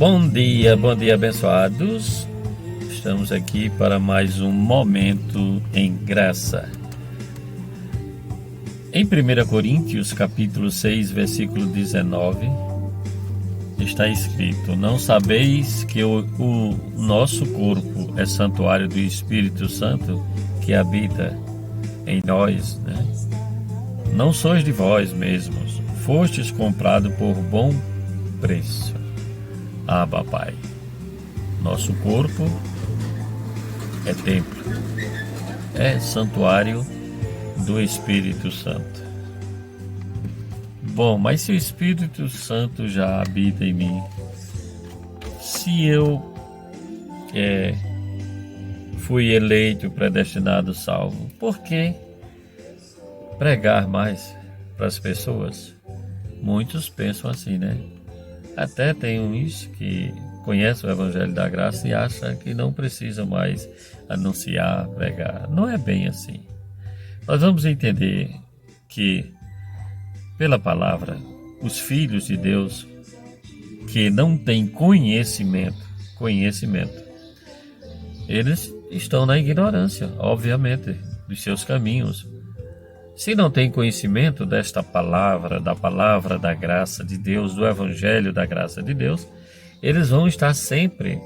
Bom dia abençoados. Estamos aqui para mais um momento em graça. Em 1 Coríntios, capítulo 6, versículo 19, está escrito: Não sabeis que o nosso corpo é santuário do Espírito Santo que habita em nós, né? Não sois de vós mesmos, fostes comprado por bom preço. Pai, nosso corpo é templo, é santuário do Espírito Santo. Bom, mas se o Espírito Santo já habita em mim, se eu fui eleito, predestinado, salvo, por que pregar mais para as pessoas? Muitos pensam assim, né? Até tem uns que conhecem o Evangelho da Graça e acham que não precisam mais anunciar, pregar. Não é bem assim. Nós vamos entender que, pela palavra, os filhos de Deus que não têm conhecimento, eles estão na ignorância, obviamente, dos seus caminhos. Se não tem conhecimento desta palavra, da palavra da graça de Deus, do Evangelho da graça de Deus, eles vão estar sempre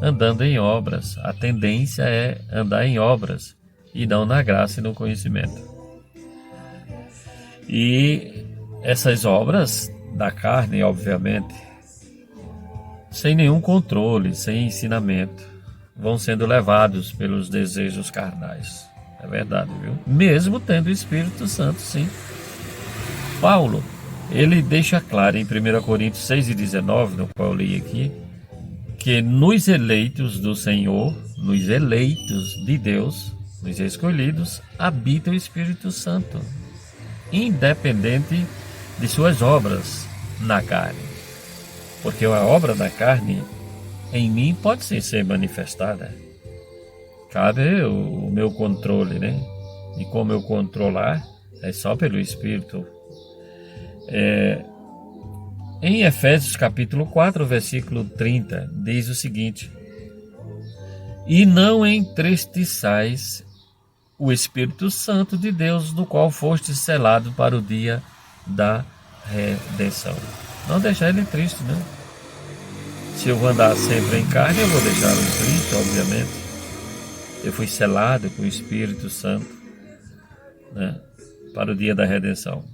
andando em obras. A tendência é andar em obras e não na graça e no conhecimento. E essas obras da carne, obviamente, sem nenhum controle, sem ensinamento, vão sendo levados pelos desejos carnais. É verdade, viu? Mesmo tendo o Espírito Santo, sim. Paulo, ele deixa claro em 1 Coríntios 6:19, no qual eu li aqui, que nos eleitos do Senhor, nos eleitos de Deus, nos escolhidos, habita o Espírito Santo, independente de suas obras na carne. Porque a obra da carne em mim pode ser manifestada. Cabe o meu controle, né? E como eu controlar é só pelo Espírito. Em Efésios capítulo 4, versículo 30, diz o seguinte: E não entristeçais o Espírito Santo de Deus, no qual fostes selado para o dia da redenção. Não deixar ele triste, né? Se eu vou andar sempre em carne, eu vou deixá-lo triste, obviamente. Eu fui selado com o Espírito Santo, né, para o dia da redenção.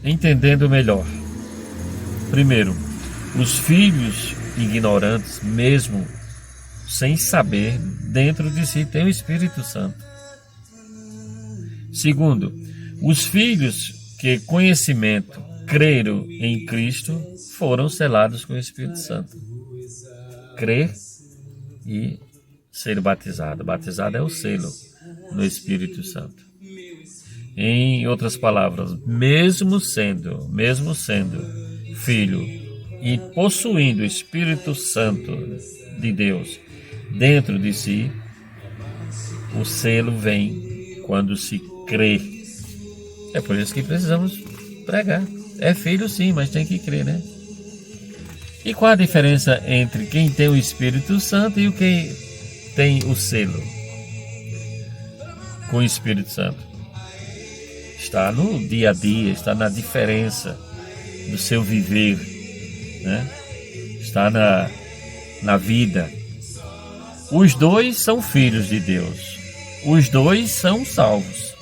Entendendo melhor. Primeiro, os filhos ignorantes, mesmo sem saber, dentro de si tem o Espírito Santo. Segundo, os filhos que conhecimento creram em Cristo foram selados com o Espírito Santo. Crer e ser batizado. Batizado é o selo no Espírito Santo. Em outras palavras, mesmo sendo filho e possuindo o Espírito Santo de Deus dentro de si, o selo vem quando se crê. É por isso que precisamos pregar. É filho sim, mas tem que crer, né? E qual a diferença entre quem tem o Espírito Santo e o que tem o selo com o Espírito Santo? Está no dia a dia, está na diferença do seu viver, né? Está na vida. Os dois são filhos de Deus, os dois são salvos,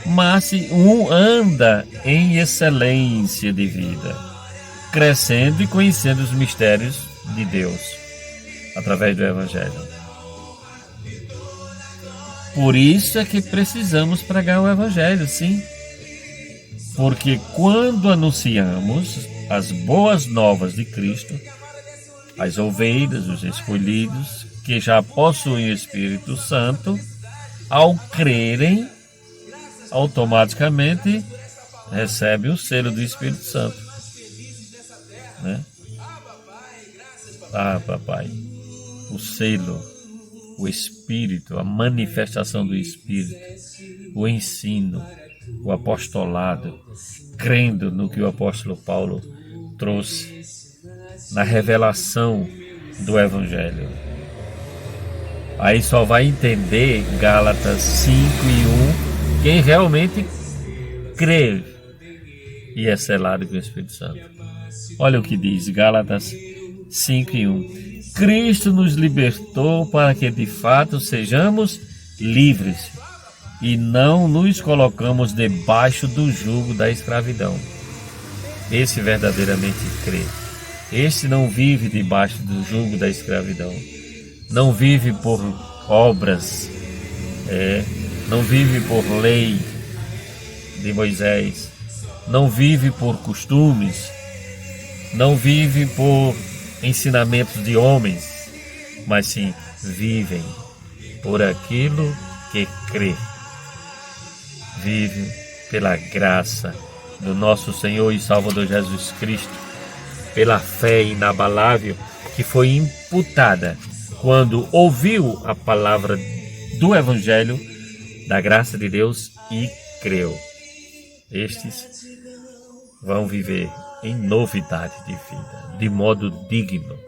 mas se um anda em excelência de vida, crescendo e conhecendo os mistérios de Deus através do Evangelho. Por isso é que precisamos pregar o Evangelho, sim. Porque quando anunciamos as boas novas de Cristo, as ovelhas, os escolhidos, que já possuem o Espírito Santo, ao crerem, automaticamente recebem o selo do Espírito Santo, né? Papai, o selo, o Espírito, a manifestação do Espírito, o ensino, o apostolado, crendo no que o apóstolo Paulo trouxe na revelação do Evangelho. Aí só vai entender Gálatas 5:1 quem realmente crê e é selado com o Espírito Santo. Olha o que diz Gálatas 5:1. Cristo nos libertou para que de fato sejamos livres e não nos colocamos debaixo do jugo da escravidão. Esse verdadeiramente crê. Este não vive debaixo do jugo da escravidão. Não vive por obras, não vive por lei de Moisés, não vive por costumes, não vive por ensinamentos de homens, mas sim vivem por aquilo que crê. Vive pela graça do nosso Senhor e Salvador Jesus Cristo, pela fé inabalável que foi imputada quando ouviu a palavra do Evangelho, da graça de Deus e creu. Estes vão viver em novidade de vida, de modo digno.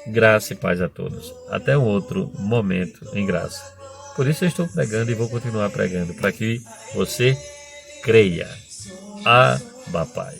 Graça e paz a todos. Até um outro momento em graça. Por isso eu estou pregando e vou continuar pregando, para que você creia. Abba, Pai.